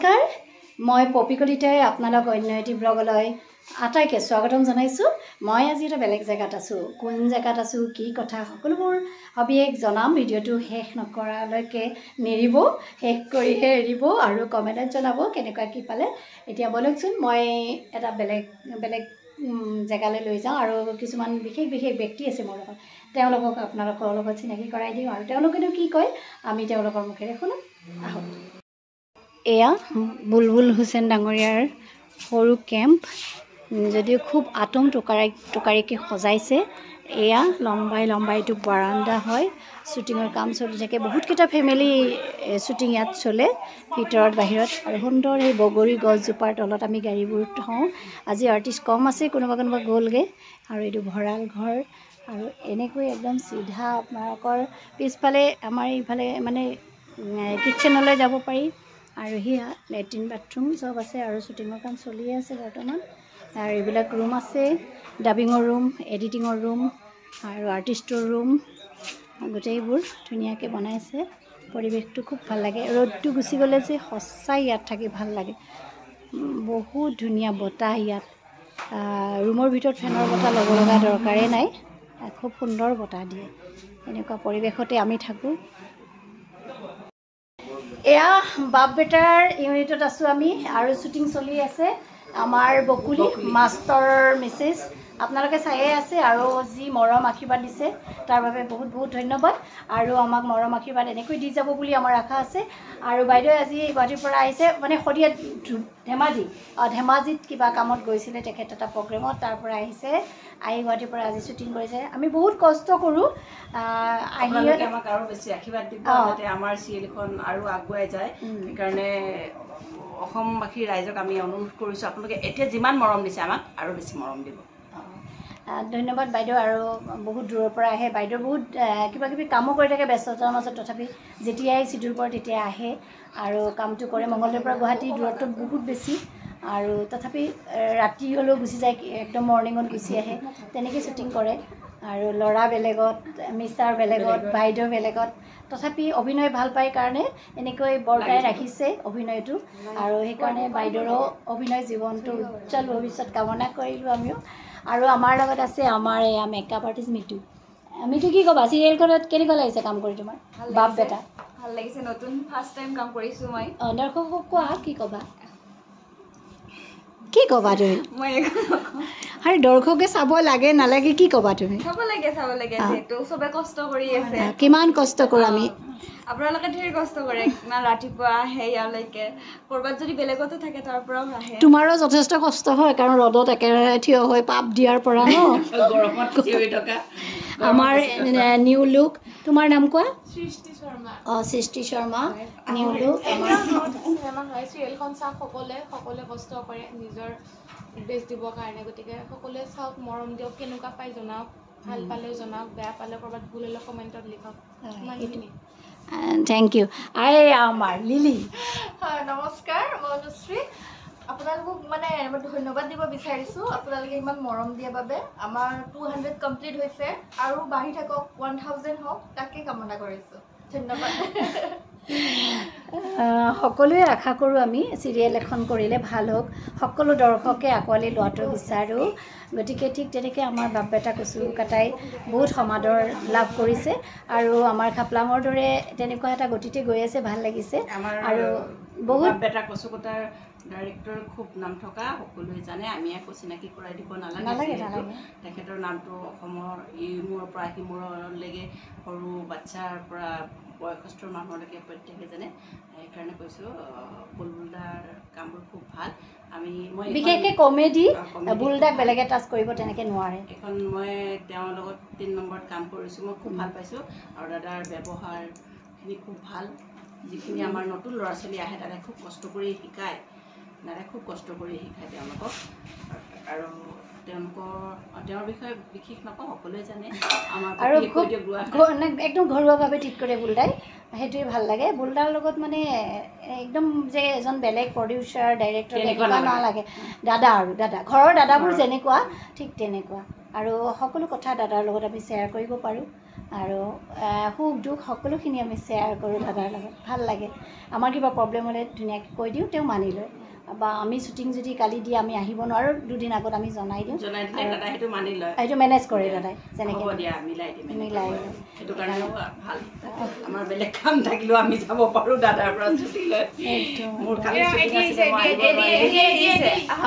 নমস্কাৰ মই পপি কলিতাই আপোনালোক অন্য এটি ব্লগলৈ আটাইকে স্বাগতম জনাইছোঁ। মই আজি এটা বেলেগ জেগাত আছোঁ। কোন জেগাত আছোঁ, কি কথা সকলোবোৰ সবিশেষ জনাম। ভিডিঅ'টো শেষ নকৰালৈকে নেৰিব, শেষ কৰিহে এৰিব আৰু কমেণ্টত জনাব কেনেকুৱা কি পালে। এতিয়া বলকচোন মই এটা বেলেগ জেগালৈ লৈ যাওঁ আৰু কিছুমান বিশেষ ব্যক্তি আছে মোৰ লগত, তেওঁলোকক আপোনালোকৰ লগত চিনাকি কৰাই দিওঁ আৰু তেওঁলোকেনো কি কয় আমি তেওঁলোকৰ মুখেৰে শুনো। আহক। এয়া বুলবুল হুছেইন ডাঙৰীয়াৰ সৰু কেম্প, যদিও খুব আটম টুকাৰিকৈ সজাইছে। এয়া লম্বাই এইটো বাৰান্দা হয়, শ্বুটিঙৰ কাম চলি থাকে। বহুতকেইটা ফেমিলি শ্বুটিং ইয়াত চলে, ভিতৰত বাহিৰত। আৰু সুন্দৰ সেই বগৰী গছজোপাৰ তলত আমি গাড়ীবোৰ থওঁ। আজি আৰ্টিষ্ট কম আছে, কোনোবা গ'লগৈ। আৰু এইটো ভঁৰাল ঘৰ আৰু এনেকৈ একদম চিধা আপোনালোকৰ পিছফালে আমাৰ এইফালে মানে কিটচেনলৈ যাব পাৰি। আৰু সেয়া লেট্ৰিন বাথৰুম চব আছে আৰু শ্বুটিঙৰ কাম চলিয়ে আছে বৰ্তমান। আৰু এইবিলাক ৰুম আছে, ডাবিঙৰ ৰুম, এডিটিঙৰ ৰুম আৰু আৰ্টিষ্টৰ ৰুম, গোটেইবোৰ ধুনীয়াকৈ বনাইছে। পৰিৱেশটো খুব ভাল লাগে। ৰ'দটো গুচি গ'লে যে সঁচাই ইয়াত থাকি ভাল লাগে। বহুত ধুনীয়া বতাহ ইয়াত। ৰুমৰ ভিতৰত ফেনৰ বতাহ ল'ব লগা দৰকাৰেই নাই, খুব সুন্দৰ বতাহ দিয়ে। এনেকুৱা পৰিৱেশতে আমি থাকোঁ। এয়া বাপ বেটাৰ ইউনিটত আছোঁ আমি আৰু শ্বুটিং চলি আছে। আমাৰ বকুলি মাষ্টৰ মিছেছ আপোনালোকে চায়ে আছে আৰু যি মৰম আশীৰ্বাদ দিছে তাৰ বাবে বহুত ধন্যবাদ। আৰু আমাক মৰম আশীৰ্বাদ এনেকৈ দি যাব বুলি আমাৰ আশা আছে। আৰু বাইদেৱে আজি গুৱাহাটীৰ পৰা আহিছে, মানে শদিয়া ধেমাজিত কিবা কামত গৈছিলে তেখেত এটা প্ৰগ্ৰেমত, তাৰ পৰা আহিছে। আহি গুৱাহাটীৰ পৰা আজি শ্বুটিং কৰিছে। আমি বহুত কষ্ট কৰোঁ, আপোনালোকে আমাক আৰু বেছি আশীৰ্বাদ দিব যাতে আমাৰ চিৰিয়েলখন আৰু আগুৱাই যায়। সেইকাৰণে অসমবাসী ৰাইজক আমি অনুৰোধ কৰিছোঁ, আপোনালোকে এতিয়া যিমান মৰম দিছে আমাক আৰু বেছি মৰম দিব। ধন্যবাদ বাইদেউ। আৰু বহুত দূৰৰ পৰা আহে বাইদেউ, বহুত কিবাকিবি কামো কৰি থাকে ব্যস্ততাৰ মাজত, তথাপি যেতিয়াই চিডিউল পৰে তেতিয়া আহে আৰু কামটো কৰে। মঙলদৈৰ পৰা গুৱাহাটী দূৰত্ব বহুত বেছি আৰু তথাপি ৰাতি হ'লেও গুচি যায়, একদম মৰ্ণিঙত গুচি আহে, তেনেকৈ শ্বুটিং কৰে। আৰু ল'ৰা বেলেগত, মিষ্টাৰ বেলেগত, বাইদেউ বেলেগত, তথাপি অভিনয় ভাল পায় কাৰণে এনেকৈ বৰ্তাই ৰাখিছে অভিনয়টো। আৰু সেইকাৰণে বাইদেউৰো অভিনয় জীৱনটো উজ্জ্বল ভৱিষ্যত কামনা কৰিলোঁ আমিও। আৰু আমাৰ লগত আছে আমাৰ এয়া মেকআপ আৰ্টিষ্ট মিতু। মিতু, কি ক'বা চিৰিয়েলখনত কেনেকুৱা লাগিছে কাম কৰি তোমাৰ? বাপ বেটা ভাল লাগিছে, নতুন ফাৰ্ষ্ট টাইম কাম কৰিছোঁ মই। দৰ্শকক কোৱা কি ক'বা তুমি? আৰু দৰ্শকে চাব লাগে নালাগে কি ক'বা তুমি? চাব লাগে যিহেতু চবে কষ্ট কৰি আছে। কিমান কষ্ট কৰোঁ আমি, আপোনালোকে ধেৰ কষ্ট কৰে, ইমান ৰাতিপুৱা আহে ইয়ালৈকে, ক'ৰবাত যদি বেলেগতো থাকে তাৰ পৰাও আহে। তোমাৰো যথেষ্ট কষ্ট হয়, কাৰণ ৰ'দত একেৰাহে থিয় হৈ পাপ দিয়াৰ পৰা ন, গৰমত চিঞৰি থকা আমাৰ নিউ লুক। তোমাৰ নাম কোৱা? সৃষ্টি শৰ্মা। সৃষ্টি শৰ্মা, নিউ লুক। চিনেমা হয়, চিৰিয়েলখন চাওক সকলোৱে কষ্ট কৰে নিজৰ বেষ্ট দিবৰ কাৰণে, গতিকে সকলোৱে চাওক, মৰম দিয়ক, কেনেকুৱা পাই জনাওক, ভাল পালেও জনাওক, বেয়া পালে ক'ৰবাত ভুল হ'লে কমেণ্টত লিখক। ইমানখিনি। Thank you. আমাৰ লিলি। হয়, নমস্কাৰ, মই অনুশ্ৰী। আপোনালোকক মানে ধন্যবাদ দিব বিচাৰিছোঁ, আপোনালোকে ইমান মৰম দিয়াৰ বাবে। আমাৰ 200 কমপ্লিট হৈছে আৰু বাঢ়ি থাকক, 1000 হওক, তাকে কামনা কৰিছোঁ। ধন্যবাদ। সকলোৱে আশা কৰোঁ আমি চিৰিয়েল এখন কৰিলে ভাল হওক, সকলো দৰ্শকে আঁকোৱালি লোৱাটো বিচাৰোঁ। গতিকে ঠিক তেনেকৈ আমাৰ বাপ বেটা কচু কাটাই বহুত সমাদৰ লাভ কৰিছে আৰু আমাৰ খাপলাঙৰ দৰে তেনেকুৱা এটা গতিতে গৈ আছে, ভাল লাগিছে। আৰু বহুত বাপ বেটা কচু কটাৰ ডাইৰেক্টৰ খুব নাম থকা, সকলোৱে জানে, আমি একো চিনাকি কৰাই দিব নালাগে। তেখেতৰ নামটো অসমৰ ইমূৰৰ পৰা সিমূৰলৈকে, সৰু বাচ্ছাৰ পৰা বয়সস্থ মানুহলৈকে প্ৰত্যেকে জানে। সেইকাৰণে কৈছোঁ বুলবুলদাৰ কামবোৰ খুব ভাল। মই বিশেষকৈ কমেডি, বুলদাক বেলেগে টাচ কৰিব তেনেকৈ নোৱাৰে। এখন মই তেওঁৰ লগত 3 নম্বৰত কাম কৰিছোঁ, মই খুব ভাল পাইছোঁ। আৰু দাদাৰ ব্যৱহাৰখিনি খুব ভাল। যিখিনি আমাৰ নতুন ল'ৰা ছোৱালী আহে দাদাই খুব কষ্ট কৰি শিকায়, তেওঁলোকক। আৰু তেওঁৰ বিষয়ে বিশেষ নকওঁ, সকলোৱে জানে। আৰু একদম ঘৰুৱাভাৱে ঠিক কৰে বুলদাই, সেইটোৱে ভাল লাগে। বুলদাৰ লগত মানে একদম যে এজন বেলেগ প্ৰডিউচাৰ ডাইৰেক্টৰ তেনেকুৱা নালাগে। দাদা ঘৰৰ দাদাবোৰ যেনেকুৱা ঠিক তেনেকুৱা। আৰু সকলো কথা দাদাৰ লগত আমি শ্বেয়াৰ কৰিব পাৰোঁ। আৰু সুখ দুখ সকলোখিনি আমি শ্বেয়াৰ কৰোঁ দাদাৰ লগত ভাল লাগে আমাৰ কিবা প্ৰব্লেম হ'লে ধুনীয়াকৈ কৈ দিওঁ তেওঁ মানি লয় বা আমি শ্বুটিং যদি কালি দি আমি আহিব নোৱাৰোঁ দুদিন আগত আমি জনাই দিওঁ সেইটো মেনেজ কৰে দাদাই যেনেকৈ মিলাই সেইটো কাৰণে ভাল আমাৰ বেলেগ কাম থাকিলেও আমি যাব পাৰোঁ দাদাৰ পৰা ছুটি লৈ মোৰ কালি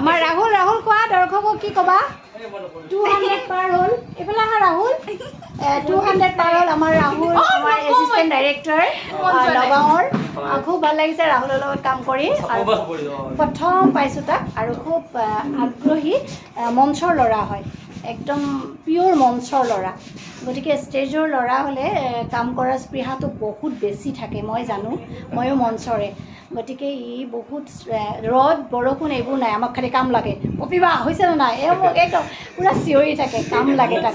আমাৰ ৰাহুল কোৱা দৰ্শকক কি ক'বা 200 পাৰ হ'ল এইফালে আহা ৰাহুল 200 পাৰ হ'ল আমাৰ ৰাহুল আমাৰ এছিষ্টেণ্ট ডাইৰেক্টৰ নগাঁৱৰ খুব ভাল লাগিছে ৰাহুলৰ লগত কাম কৰি আৰু প্ৰথম পাইছোঁ তাক আৰু খুব আগ্ৰহী মঞ্চৰ ল'ৰা হয় একদম পিয়'ৰ মঞ্চৰ ল'ৰা গতিকে ষ্টেজৰ ল'ৰা হ'লে কাম কৰাৰ স্পৃহাটো বহুত বেছি থাকে মই জানো ময়ো মঞ্চৰে গতিকে ই বহুত ৰ'দ বৰষুণ এইবোৰ নাই আমাক খালি কাম লাগে পপিবা হৈছেনে নাই মোক একদম পূৰা চিঞৰি থাকে কাম লাগে তাক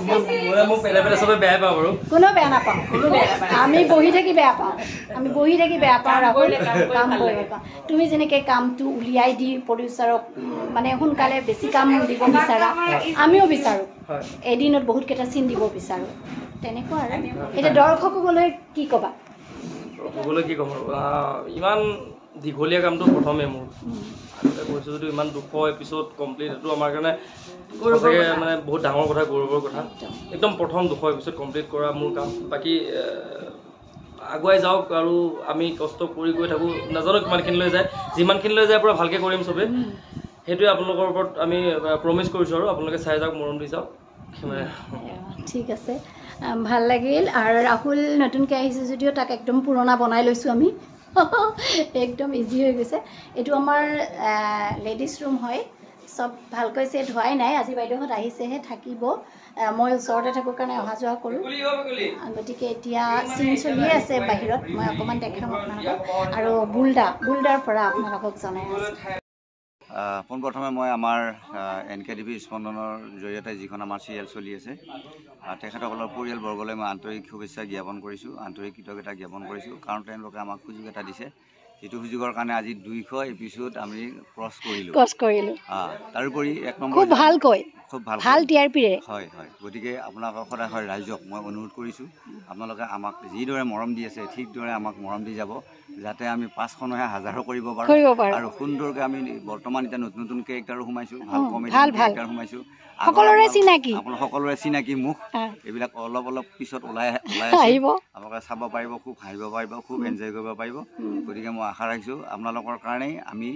কোনেও বেয়া নাপাওঁ আমি বহি থাকি বেয়া পাওঁ ৰাহুল কাম কৰিব পাওঁ তুমি যেনেকৈ কামটো উলিয়াই দি প্ৰডিউচাৰক মানে সোনকালে বেছি কাম দিব বিচাৰা আমিও বিচাৰোঁ এদিনত বহুতকেইটা চিন দিব বিচাৰোঁ তেনেকুৱা আৰু এতিয়া দৰ্শকসকলে কি ক'বা ইমান দীঘলীয়া কামটো প্ৰথমে মোৰ আগতে কৈছোঁ যদিও ইমান 200 এপিছড কমপ্লিট এইটো আমাৰ কাৰণে মানে বহুত ডাঙৰ কথা গৌৰৱৰ কথা একদম প্ৰথম 200 এপিছড কমপ্লিট কৰা মোৰ কাম বাকী আগুৱাই যাওক আৰু আমি কষ্ট কৰি গৈ থাকোঁ নাজানো কিমানখিনিলৈ যায় যিমানখিনিলৈ যায় পূৰা ভালকৈ কৰিম চবেই সেইটোৱে আপোনালোকৰ ওপৰত আমি প্ৰমিছ কৰিছোঁ আৰু আপোনালোকে চাই যাওক মৰম দি যাওক ঠিক আছে ভাল লাগিল আৰু ৰাহুল নতুনকৈ আহিছে যদিও তাক একদম পুৰণা বনাই লৈছোঁ আমি একদম ইজি হৈ গৈছে এইটো আমাৰ লেডিজ ৰুম হয় চব ভালকৈ ছেট হোৱাই নাই আজি বাইদেউহঁত আহিছেহে থাকিব মই ওচৰতে থাকোঁ কাৰণে অহা যোৱা কৰোঁ গতিকে এতিয়া চিন চলিয়ে আছে বাহিৰত মই অকণমান দেখাম আপোনালোকক আৰু বুলদাৰ পৰা আপোনালোকক জনাই আছোঁ পোনপ্ৰথমে মই আমাৰ NKTV স্পন্দনৰ জৰিয়তে যিখন আমাৰ চিৰিয়েল চলি আছে তেখেতসকলৰ পৰিয়ালবৰ্গলৈ মই আন্তৰিক শুভেচ্ছা জ্ঞাপন কৰিছোঁ আন্তৰিক কৃতজ্ঞতা জ্ঞাপন কৰিছোঁ কাৰণ তেওঁলোকে আমাক সুযোগ এটা দিছে যিটো সুযোগৰ কাৰণে আজি 200 এপিছড আমি ক্ৰছ কৰিলোঁ তাৰোপৰি এক নম্বৰ খুব ভাল TRPৰে হয় গতিকে আপোনালোকক সদায় ৰাইজক মই অনুৰোধ কৰিছোঁ আপোনালোকে আমাক যিদৰে মৰম দি আছে ঠিকদৰে আমাক মৰম দি যাব যাতে আমি 500 নহয় 1000 কৰিব পাৰোঁ আৰু সুন্দৰকৈ আমি বৰ্তমান এতিয়া নতুন কেৰেক্টাৰো সোমাইছোঁ ভাল কমেডি কেৰেক্টাৰ সোমাইছোঁ সকলোৰে চিনাকি মুখ এইবিলাক অলপ পিছত ওলাই আহিব আপোনালোকে চাব পাৰিব খুব হাঁহিব পাৰিব খুব এনজয় কৰিব পাৰিব গতিকে মই আশা ৰাখিছোঁ আপোনালোকৰ কাৰণেই আমি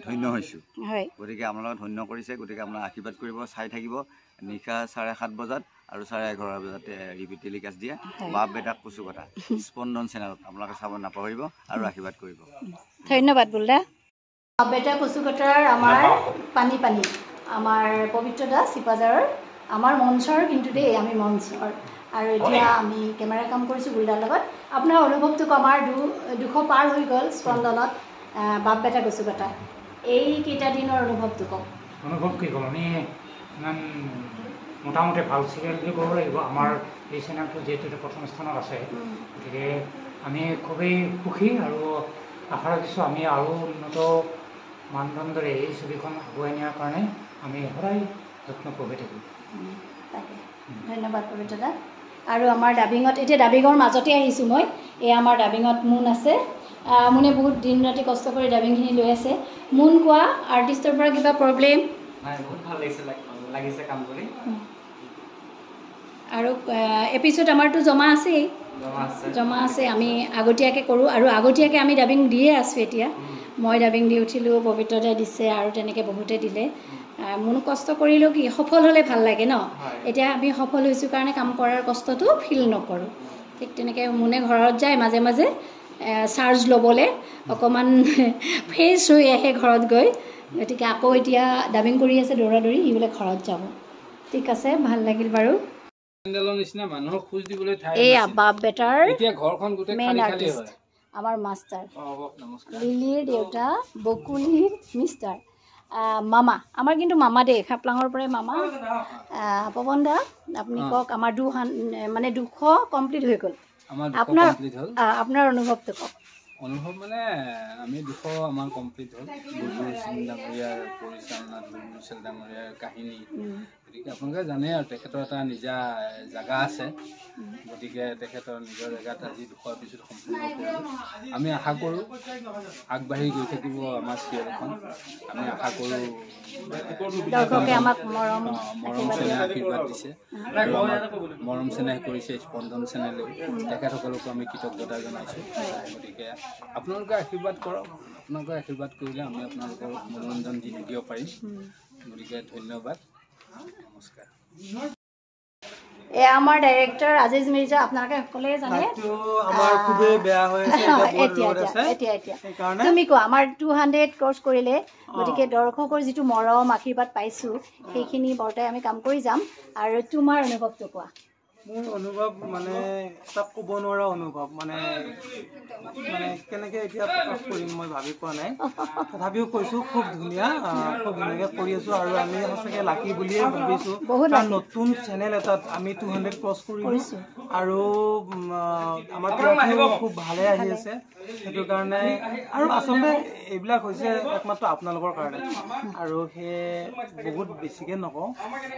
ধন্য হৈছোঁ গতিকে আপোনালোকে ধন্য কৰিছে গতিকে আপোনালোকে আশীৰ্বাদ কৰিব চাই থাকিব নিশা 7:30 বজাত আৰু 11:30 বজাত ৰিপিট টেলিকাষ্ট দিয়ে বাপ বেটা কচু কটা স্পন্দন চেনেলত আপোনালোকে চাব নাপাহৰিব আৰু আশীৰ্বাদ কৰিব ধন্যবাদ বুলদা বাপ বেটা কচু কটাৰ আমাৰ পানী আমাৰ পবিত্ৰ দাস চিপাজাৰৰ আমাৰ মঞ্চৰ কিন্তু দেই আমি মঞ্চৰ আৰু এতিয়া আমি কেমেৰা কাম কৰিছোঁ বুলদাৰ লগত আপোনাৰ অনুভৱটো আমাৰ 200 পাৰ হৈ গ'ল স্পন্দনত বাপ বেটা কচু কটা এইকেইটা দিনৰ অনুভৱটো কওক অনুভৱ কি ক'ম আমি ইমান মোটামুটি ভাল চিৰিয়েল বুলি ক'ব লাগিব আমাৰ এই চেনেলটো যিহেতু প্ৰথম স্থানত আছে গতিকে আমি খুবেই সুখী আৰু আশা ৰাখিছোঁ আমি আৰু উন্নত মানদণ্ডৰে এই ছবিখন আগুৱাই নিয়াৰ কাৰণে আমি সদায় যত্ন কৰি থাকিম ধন্যবাদ পবিত্ৰ দা আৰু আমাৰ ডাবিঙত এতিয়া ডাবিঙৰ মাজতে আহিছোঁ মই এই আমাৰ ডাবিঙত মুন আছে মুনে বহুত দিন ৰাতি কষ্ট কৰি ডাবিংখিনি লৈ আছে মুন কোৱা আৰ্টিষ্টৰ পৰা কিবা প্ৰব্লেম বহুত ভাল লাগিছে কাম কৰি আৰু এপিছড আমাৰতো জমা আছে আমি আগতীয়াকৈ কৰোঁ আৰু আগতীয়াকৈ আমি ডাবিং দিয়ে আছোঁ এতিয়া মই ডাবিং দি উঠিলোঁ পবিত্ৰদাই দিছে আৰু তেনেকৈ বহুতে দিলে মোৰ কষ্ট কৰিলেও কি সফল হ'লে ভাল লাগে ন এতিয়া আমি সফল হৈছোঁ কাৰণে কাম কৰাৰ কষ্টটো ফিল নকৰোঁ ঠিক তেনেকৈ মুনে ঘৰত যায় মাজে মাজে চাৰ্জ ল'বলৈ অকণমান ফ্ৰেছ হৈ আহে ঘৰত গৈ গতিকে আকৌ এতিয়া ডাবিং কৰি আছে দৌৰি সি বোলে ঘৰত যাব ঠিক আছে ভাল লাগিল বাৰু এয়া বাপ বেটাৰ মেইন আৰ্টিষ্ট আমাৰ মাষ্টাৰ লিলিৰ দেউতা বকুলিৰ মিষ্টাৰ মামা আমাৰ কিন্তু মামা দেই খাপলাঙৰ পৰাই মামা পৱন দা আপুনি কওক আমাৰ 200 কমপ্লিট হৈ গ'ল আপোনাৰ অনুভৱটো কওক অনুভৱ মানে আমি 200 আমাৰ কমপ্লিট হ'ল বুলবুল সিং ডাঙৰীয়াৰ পৰিচালনাত বুলবুল সিং ডাঙৰীয়াৰ কাহিনী গতিকে আপোনালোকে জানে আৰু তেখেতৰ এটা নিজা জেগা আছে গতিকে তেখেতৰ নিজৰ জেগাত আজি 200 এপিছ'ড সম্পূৰ্ণ কৰিলোঁ আমি আশা কৰোঁ আগবাঢ়ি গৈ থাকিব আমাৰ চিৰিয়েলখন আমি আশা কৰোঁ দৰ্শকে আমাক মৰম চেনেহ আশীৰ্বাদ দিছে আৰু আমাক মৰম চেনেহ কৰিছে স্পন্দন চেনেলেও তেখেতসকলকো আমি কৃতজ্ঞতা জনাইছোঁ গতিকে আপোনালোকে আশীৰ্বাদ কৰক আপোনালোকে আশীৰ্বাদ কৰিলে আমি আপোনালোকৰ মনোৰঞ্জন দিব পাৰিম গতিকে ধন্যবাদ নমস্কাৰ এয়া আমাৰ ডাইৰেক্টৰ আজিজ মিৰ্জা আপোনালোকে সকলোৱে জানে আমাৰ খুবেই বেয়া হৈ আছে এতিয়া তুমি কোৱা আমাৰ 200 ক্ৰছ কৰিলে গতিকে দৰ্শকৰ যিটো মৰম আশীৰ্বাদ পাইছোঁ সেইখিনি বৰ্তাই আমি কাম কৰি যাম আৰু তোমাৰ অনুভৱটো কোৱা মোৰ অনুভৱ মানে তাক ক'ব নোৱাৰা অনুভৱ মানে কেনেকৈ এতিয়া প্ৰকাশ কৰিম মই ভাবি পোৱা নাই তথাপিও কৈছোঁ খুব ধুনীয়াকৈ কৰি আছোঁ আৰু আমি সঁচাকৈ লাকি বুলিয়ে ভাবিছোঁ কাৰণ নতুন চেনেল এটাত আমি 200 ক্ৰছ কৰিছোঁ আৰু আমাৰ খুব ভালে আহি আছে সেইটো কাৰণে আৰু আচলতে এইবিলাক হৈছে একমাত্ৰ আপোনালোকৰ কাৰণে আৰু সেয়ে বহুত বেছিকৈ নকওঁ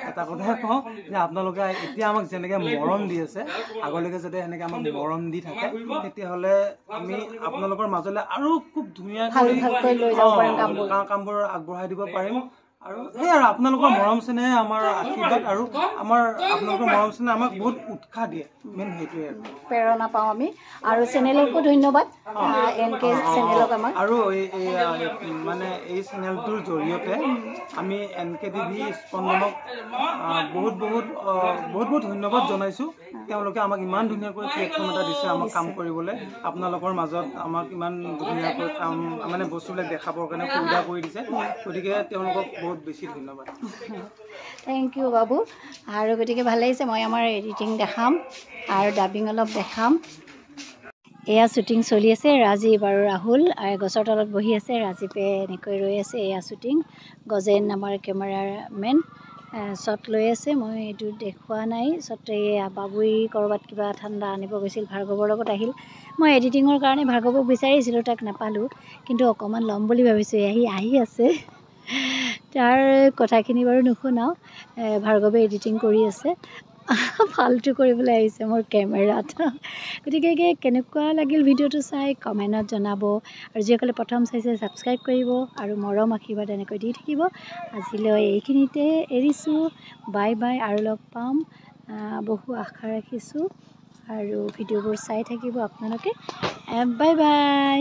এটা কথাই কওঁ যে আপোনালোকে এতিয়া আমাক যেনেকৈ মৰম দি আছে আগলৈকে যাতে এনেকৈ আমাক মৰম দি থাকে তেতিয়াহ'লে আমি আপোনালোকৰ মাজলৈ আৰু খুব ধুনীয়াকৈ কামবোৰ আগবঢ়াই দিব পাৰিম আৰু সেই আৰু আপোনালোকৰ মৰম চেনেহে আমাৰ আশীৰ্বাদ আৰু আমাৰ আপোনালোকৰ মৰম চেনেহে আমাক বহুত উৎসাহ দিয়ে মেইন সেইটোৱে প্ৰেৰণা পাওঁ আমি আৰু চেনেলকো ধন্যবাদ এনকে চেনেলক আমাক আৰু মানে এই চেনেলটোৰ জৰিয়তে আমি NKTV স্পন্দনক বহুত ধন্যবাদ জনাইছোঁ তেওঁলোকে আমাক ইমান ধুনীয়াকৈ প্লেটফৰ্ম এটা দিছে আমাক কাম কৰিবলৈ আপোনালোকৰ মাজত আমাক ইমান ধুনীয়াকৈ কাম মানে বস্তুবিলাক দেখাবৰ কাৰণে সুবিধা কৰি দিছে গতিকে তেওঁলোকক বহুত বেছি ধন্যবাদ থেংক ইউ বাবু আৰু গতিকে ভাল লাগিছে মই আমাৰ এডিটিং দেখাম আৰু ডাবিং অলপ দেখাম এয়া শ্বুটিং চলি আছে ৰাজীৱ আৰু ৰাহুল গছৰ তলত বহি আছে ৰাজীৱে এনেকৈ ৰৈ আছে এয়া শ্বুটিং গজেন আমাৰ কেমেৰামেন শ্বট লৈ আছে মই এইটো দেখুওৱা নাই শ্বট বাবুই ক'ৰবাত কিবা ঠাণ্ডা আনিব গৈছিল ভাৰ্গৱৰ লগত আহিল মই এডিটিঙৰ কাৰণে ভাৰ্গৱক বিচাৰিছিলোঁ তাক নাপালোঁ কিন্তু অকণমান ল'ম বুলি ভাবিছোঁ আহি আছে তাৰ কথাখিনি বাৰু নুশুনাওঁ ভাৰ্গৱে এডিটিং কৰি আছে ফাল্টু কৰিবলৈ আহিছে মোৰ কেমেৰাত গতিকে কেনেকুৱা লাগিল ভিডিঅ'টো চাই কমেণ্টত জনাব আৰু যিসকলে প্ৰথম চাইছে ছাবস্ক্ৰাইব কৰিব আৰু মৰম আশীৰ্বাদ এনেকৈ দি থাকিব আজিলৈ এইখিনিতে এৰিছোঁ বাই বাই আৰু লগ পাম বহু আশা ৰাখিছোঁ আৰু ভিডিঅ'বোৰ চাই থাকিব আপোনালোকে বাই বাই